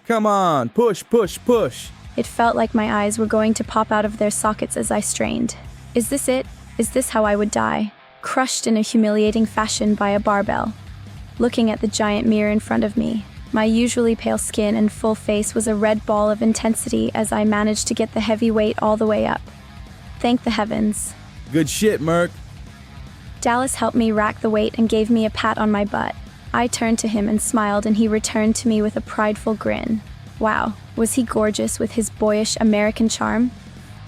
Come on, push, push, push. It felt like my eyes were going to pop out of their sockets as I strained. Is this it? Is this how I would die? Crushed in a humiliating fashion by a barbell. Looking at the giant mirror in front of me, my usually pale skin and full face was a red ball of intensity as I managed to get the heavy weight all the way up. Thank the heavens. Good shit, Merc. Dallas helped me rack the weight and gave me a pat on my butt. I turned to him and smiled, and he returned to me with a prideful grin. Wow, was he gorgeous with his boyish American charm?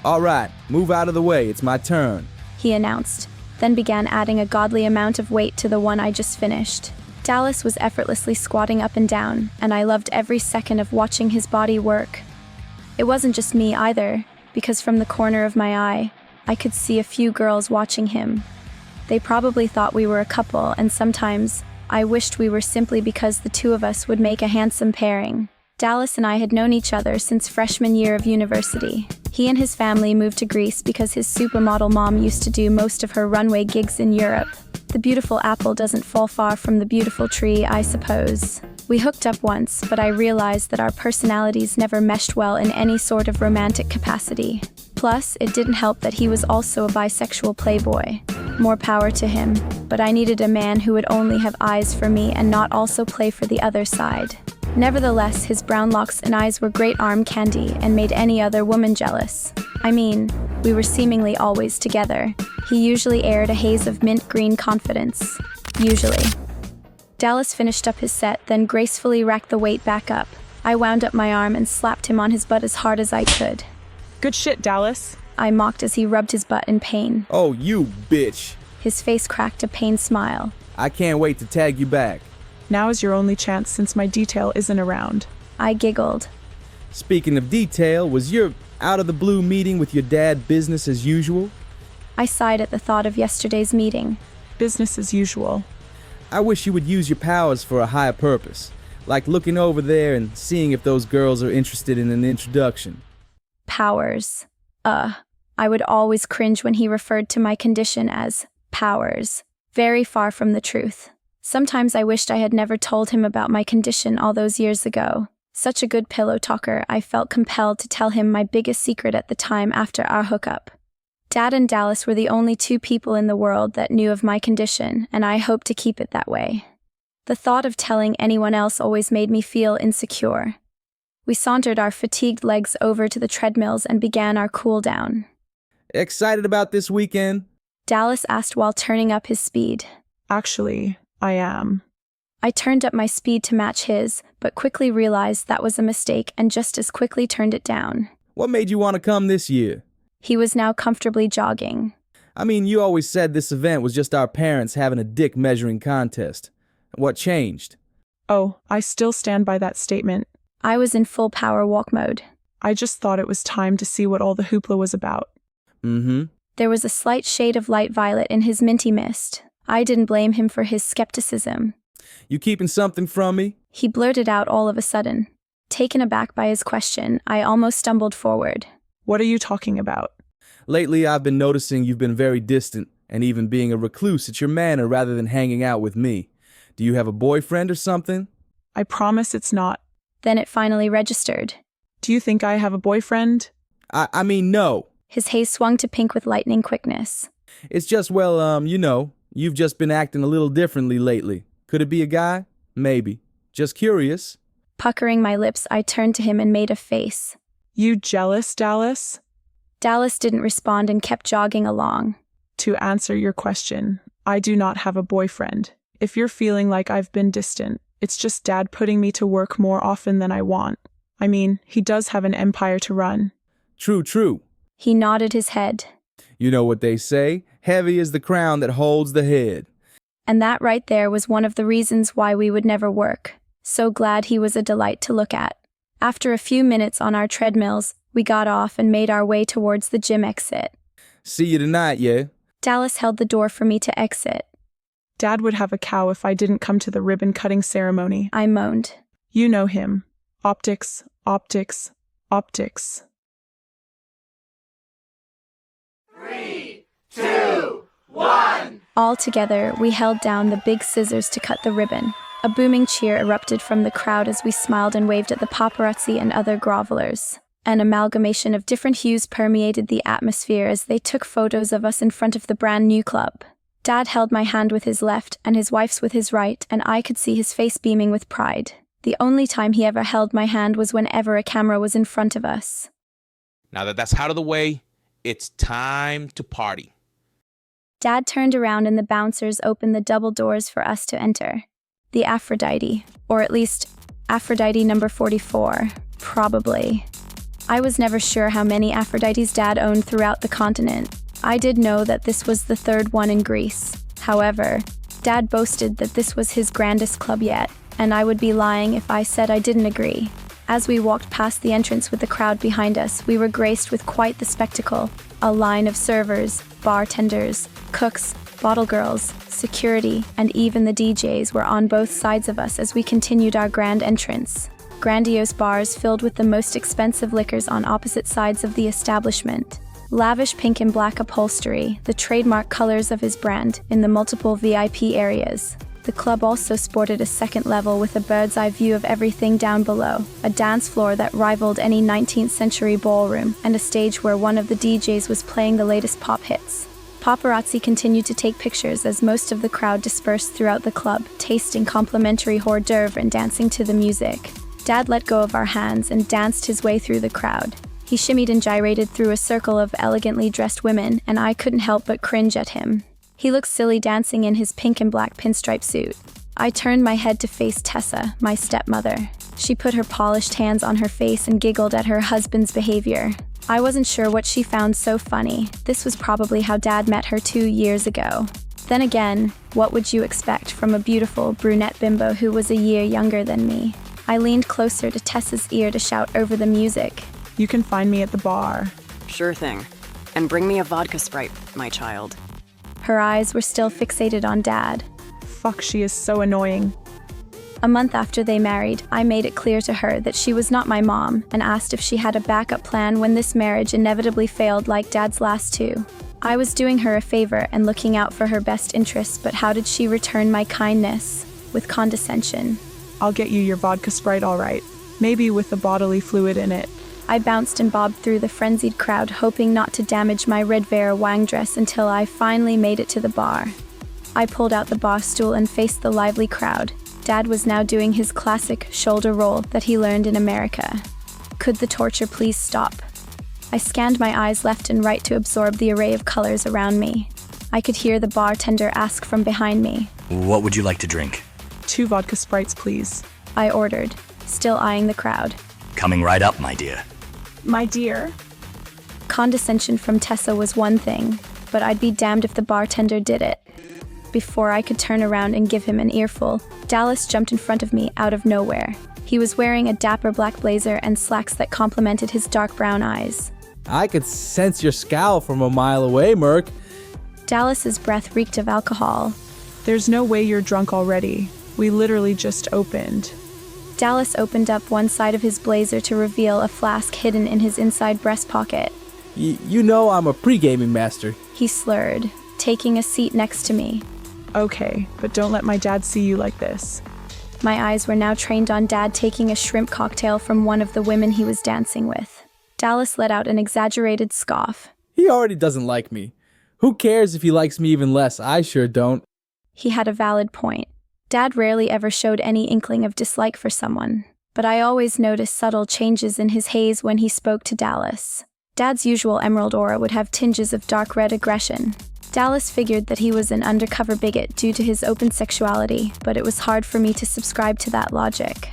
All right, move out of the way, it's my turn. He announced, then began adding a godly amount of weight to the one I just finished. Dallas was effortlessly squatting up and down, and I loved every second of watching his body work. It wasn't just me either, because from the corner of my eye, I could see a few girls watching him. They probably thought we were a couple, and sometimes I wished we were, simply because the two of us would make a handsome pairing. Dallas and I had known each other since freshman year of university. He and his family moved to Greece because his supermodel mom used to do most of her runway gigs in Europe. The beautiful apple doesn't fall far from the beautiful tree, I suppose. We hooked up once, but I realized that our personalities never meshed well in any sort of romantic capacity. Plus, it didn't help that he was also a bisexual playboy. More power to him, but I needed a man who would only have eyes for me and not also play for the other side. Nevertheless, his brown locks and eyes were great arm candy and made any other woman jealous. I mean, we were seemingly always together. He usually aired a haze of mint green confidence. Usually. Dallas finished up his set, then gracefully racked the weight back up. I wound up my arm and slapped him on his butt as hard as I could. Good shit, Dallas. I mocked as he rubbed his butt in pain. Oh, you bitch. His face cracked a pained smile. I can't wait to tag you back. Now is your only chance since my detail isn't around. I giggled. Speaking of detail, was your out-of-the-blue meeting with your dad business as usual? I sighed at the thought of yesterday's meeting. Business as usual. I wish you would use your powers for a higher purpose, like looking over there and seeing if those girls are interested in an introduction. Powers. I would always cringe when he referred to my condition as powers. Very far from the truth. Sometimes I wished I had never told him about my condition all those years ago. Such a good pillow talker, I felt compelled to tell him my biggest secret at the time after our hookup. Dad and Dallas were the only two people in the world that knew of my condition, and I hoped to keep it that way. The thought of telling anyone else always made me feel insecure. We sauntered our fatigued legs over to the treadmills and began our cool down. Excited about this weekend? Dallas asked while turning up his speed. Actually, I am. I turned up my speed to match his, but quickly realized that was a mistake and just as quickly turned it down. What made you want to come this year? He was now comfortably jogging. I mean, you always said this event was just our parents having a dick measuring contest. What changed? Oh, I still stand by that statement. I was in full power walk mode. I just thought it was time to see what all the hoopla was about. There was a slight shade of light violet in his minty mist. I didn't blame him for his skepticism. You keeping something from me? He blurted out all of a sudden. Taken aback by his question, I almost stumbled forward. What are you talking about? Lately, I've been noticing you've been very distant and even being a recluse at your manor rather than hanging out with me. Do you have a boyfriend or something? I promise it's not. Then it finally registered. Do you think I have a boyfriend? I mean, no. His haze swung to pink with lightning quickness. It's just, well, you've just been acting a little differently lately. Could it be a guy? Maybe. Just curious. Puckering my lips, I turned to him and made a face. You jealous, Dallas? Dallas didn't respond and kept jogging along. To answer your question, I do not have a boyfriend. If you're feeling like I've been distant, it's just Dad putting me to work more often than I want. I mean, he does have an empire to run. True. He nodded his head. You know what they say, heavy is the crown that holds the head. And that right there was one of the reasons why we would never work. So glad he was a delight to look at. After a few minutes on our treadmills, we got off and made our way towards the gym exit. See you tonight, yeah? Dallas held the door for me to exit. Dad would have a cow if I didn't come to the ribbon-cutting ceremony. I moaned. You know him. Optics, optics, optics. 3, 2, 1. All together, we held down the big scissors to cut the ribbon. A booming cheer erupted from the crowd as we smiled and waved at the paparazzi and other grovelers. An amalgamation of different hues permeated the atmosphere as they took photos of us in front of the brand new club. Dad held my hand with his left and his wife's with his right, and I could see his face beaming with pride. The only time he ever held my hand was whenever a camera was in front of us. Now that that's out of the way, it's time to party. Dad turned around and the bouncers opened the double doors for us to enter. The Aphrodite, or at least Aphrodite number 44, probably. I was never sure how many Aphrodites Dad owned throughout the continent. I did know that this was the third one in Greece. However, Dad boasted that this was his grandest club yet, and I would be lying if I said I didn't agree. As we walked past the entrance with the crowd behind us, we were graced with quite the spectacle. A line of servers, bartenders, cooks, bottle girls, security, and even the DJs were on both sides of us as we continued our grand entrance. Grandiose bars filled with the most expensive liquors on opposite sides of the establishment. Lavish pink and black upholstery, the trademark colors of his brand, in the multiple VIP areas. The club also sported a second level with a bird's eye view of everything down below, a dance floor that rivaled any 19th century ballroom, and a stage where one of the DJs was playing the latest pop hits. Paparazzi continued to take pictures as most of the crowd dispersed throughout the club, tasting complimentary hors d'oeuvre and dancing to the music. Dad let go of our hands and danced his way through the crowd. He shimmied and gyrated through a circle of elegantly dressed women, and I couldn't help but cringe at him. He looked silly dancing in his pink and black pinstripe suit. I turned my head to face Tessa, my stepmother. She put her polished hands on her face and giggled at her husband's behavior. I wasn't sure what she found so funny. This was probably how Dad met her 2 years ago. Then again, what would you expect from a beautiful brunette bimbo who was a year younger than me? I leaned closer to Tessa's ear to shout over the music. You can find me at the bar. Sure thing. And bring me a vodka Sprite, my child. Her eyes were still fixated on Dad. Fuck, she is so annoying. A month after they married, I made it clear to her that she was not my mom and asked if she had a backup plan when this marriage inevitably failed like Dad's last two. I was doing her a favor and looking out for her best interests, but how did she return my kindness? With condescension. I'll get you your vodka Sprite, all right. Maybe with the bodily fluid in it. I bounced and bobbed through the frenzied crowd, hoping not to damage my red Vera Wang dress until I finally made it to the bar. I pulled out the bar stool and faced the lively crowd. Dad was now doing his classic shoulder roll that he learned in America. Could the torture please stop? I scanned my eyes left and right to absorb the array of colors around me. I could hear the bartender ask from behind me. What would you like to drink? 2 vodka Sprites, please. I ordered, still eyeing the crowd. Coming right up, my dear. My dear. Condescension from Tessa was one thing, but I'd be damned if the bartender did it. Before I could turn around and give him an earful, Dallas jumped in front of me out of nowhere. He was wearing a dapper black blazer and slacks that complemented his dark brown eyes. I could sense your scowl from a mile away, Merc. Dallas's breath reeked of alcohol. There's no way you're drunk already. We literally just opened. Dallas opened up one side of his blazer to reveal a flask hidden in his inside breast pocket. You know I'm a pre-gaming master. He slurred, taking a seat next to me. Okay, but don't let my dad see you like this. My eyes were now trained on Dad taking a shrimp cocktail from one of the women he was dancing with. Dallas let out an exaggerated scoff. He already doesn't like me. Who cares if he likes me even less? I sure don't. He had a valid point. Dad rarely ever showed any inkling of dislike for someone, but I always noticed subtle changes in his haze when he spoke to Dallas. Dad's usual emerald aura would have tinges of dark red aggression. Dallas figured that he was an undercover bigot due to his open sexuality, but it was hard for me to subscribe to that logic.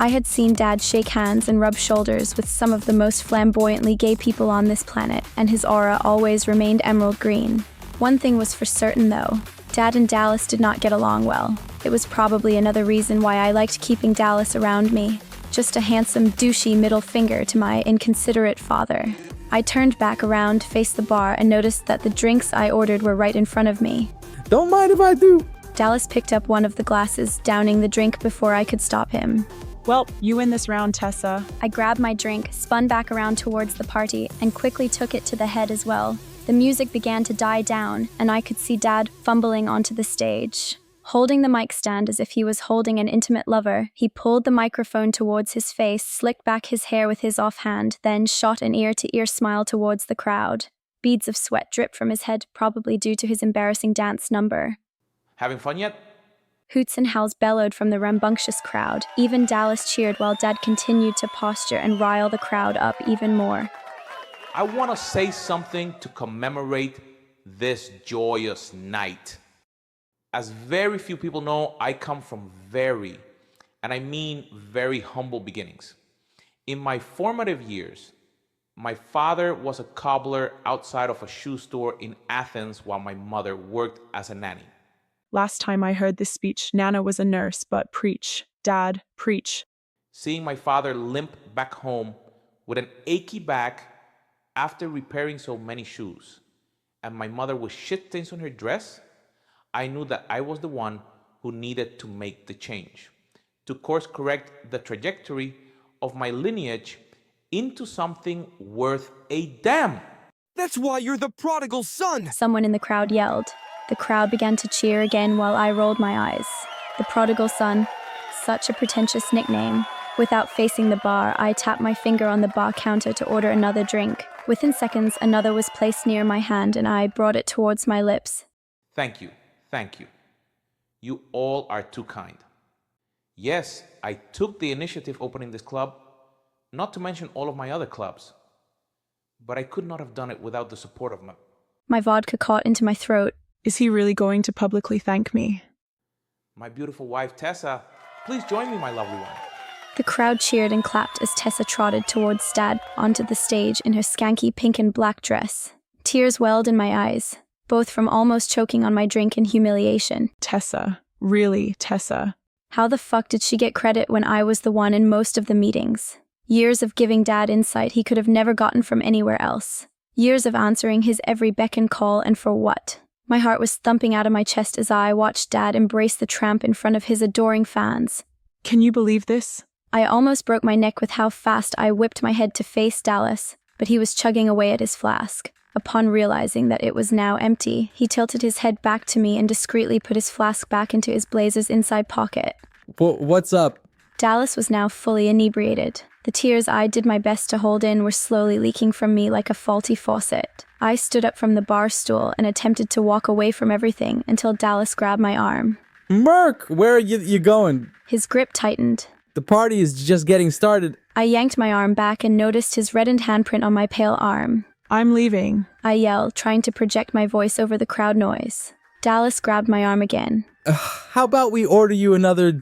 I had seen Dad shake hands and rub shoulders with some of the most flamboyantly gay people on this planet, and his aura always remained emerald green. One thing was for certain, though. Dad and Dallas did not get along well. It was probably another reason why I liked keeping Dallas around me. Just a handsome, douchey middle finger to my inconsiderate father. I turned back around to face the bar and noticed that the drinks I ordered were right in front of me. Don't mind if I do. Dallas picked up one of the glasses, downing the drink before I could stop him. Well, you win this round, Tessa. I grabbed my drink, spun back around towards the party, and quickly took it to the head as well. The music began to die down, and I could see Dad fumbling onto the stage. Holding the mic stand as if he was holding an intimate lover, he pulled the microphone towards his face, slicked back his hair with his offhand, then shot an ear-to-ear smile towards the crowd. Beads of sweat dripped from his head, probably due to his embarrassing dance number. Having fun yet? Hoots and howls bellowed from the rambunctious crowd. Even Dallas cheered while Dad continued to posture and rile the crowd up even more. I want to say something to commemorate this joyous night. As very few people know, I come from very, and I mean very humble beginnings. In my formative years, my father was a cobbler outside of a shoe store in Athens while my mother worked as a nanny. Last time I heard this speech, Nana was a nurse, but preach, Dad, preach. Seeing my father limp back home with an achy back after repairing so many shoes, and my mother with shit stains on her dress, I knew that I was the one who needed to make the change, to course correct the trajectory of my lineage into something worth a damn. That's why you're the prodigal son! Someone in the crowd yelled. The crowd began to cheer again while I rolled my eyes. The prodigal son, such a pretentious nickname. Without facing the bar, I tapped my finger on the bar counter to order another drink. Within seconds, another was placed near my hand and I brought it towards my lips. Thank you. Thank you. You all are too kind. Yes, I took the initiative opening this club, not to mention all of my other clubs. But I could not have done it without the support of My vodka caught into my throat. Is he really going to publicly thank me? my beautiful wife, Tessa. Please join me, my lovely one. The crowd cheered and clapped as Tessa trotted towards Dad onto the stage in her skanky pink and black dress. Tears welled in my eyes, both from almost choking on my drink and humiliation. Tessa. Really, Tessa. How the fuck did she get credit when I was the one in most of the meetings? Years of giving Dad insight he could have never gotten from anywhere else. Years of answering his every beck and call, and for what? My heart was thumping out of my chest as I watched Dad embrace the tramp in front of his adoring fans. Can you believe this? I almost broke my neck with how fast I whipped my head to face Dallas, but he was chugging away at his flask. Upon realizing that it was now empty, he tilted his head back to me and discreetly put his flask back into his blazer's inside pocket. What's up? Dallas was now fully inebriated. The tears I did my best to hold in were slowly leaking from me like a faulty faucet. I stood up from the bar stool and attempted to walk away from everything until Dallas grabbed my arm. Merc, where are you going? His grip tightened. The party is just getting started. I yanked my arm back and noticed his reddened handprint on my pale arm. I'm leaving. I yelled, trying to project my voice over the crowd noise. Dallas grabbed my arm again. How about we order you another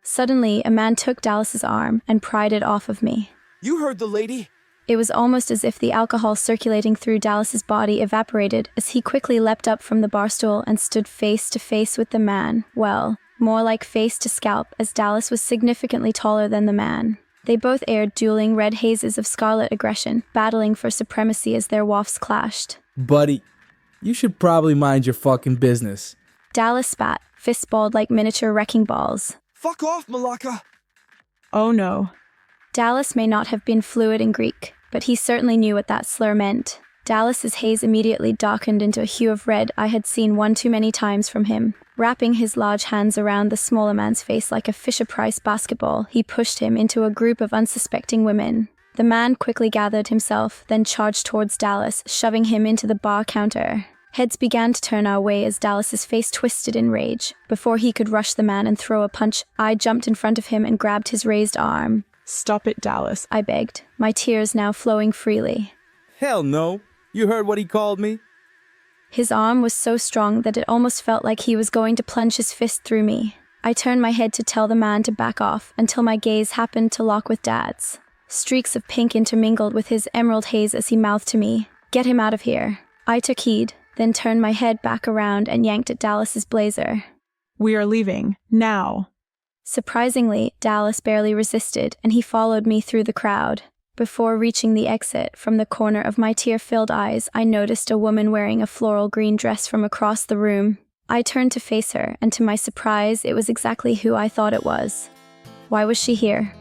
Suddenly, a man took Dallas's arm and pried it off of me. You heard the lady? It was almost as if the alcohol circulating through Dallas's body evaporated as he quickly leapt up from the bar stool and stood face to face with the man. Well, more like face to scalp, as Dallas was significantly taller than the man. They both aired dueling red hazes of scarlet aggression, battling for supremacy as their wafts clashed. Buddy, you should probably mind your fucking business. Dallas spat, fist-balled like miniature wrecking balls. Fuck off, Malaka! Oh no. Dallas may not have been fluent in Greek, but he certainly knew what that slur meant. Dallas's haze immediately darkened into a hue of red I had seen one too many times from him. Wrapping his large hands around the smaller man's face like a Fisher-Price basketball, he pushed him into a group of unsuspecting women. The man quickly gathered himself, then charged towards Dallas, shoving him into the bar counter. Heads began to turn our way as Dallas's face twisted in rage. Before he could rush the man and throw a punch, I jumped in front of him and grabbed his raised arm. Stop it, Dallas. I begged, my tears now flowing freely. Hell no. You heard what he called me? His arm was so strong that it almost felt like he was going to plunge his fist through me. I turned my head to tell the man to back off until my gaze happened to lock with Dad's. Streaks of pink intermingled with his emerald haze as he mouthed to me, "Get him out of here." I took heed, then turned my head back around and yanked at Dallas's blazer. We are leaving. Now. Surprisingly, Dallas barely resisted, and he followed me through the crowd. Before reaching the exit, from the corner of my tear-filled eyes, I noticed a woman wearing a floral green dress from across the room. I turned to face her, and to my surprise, it was exactly who I thought it was. Why was she here?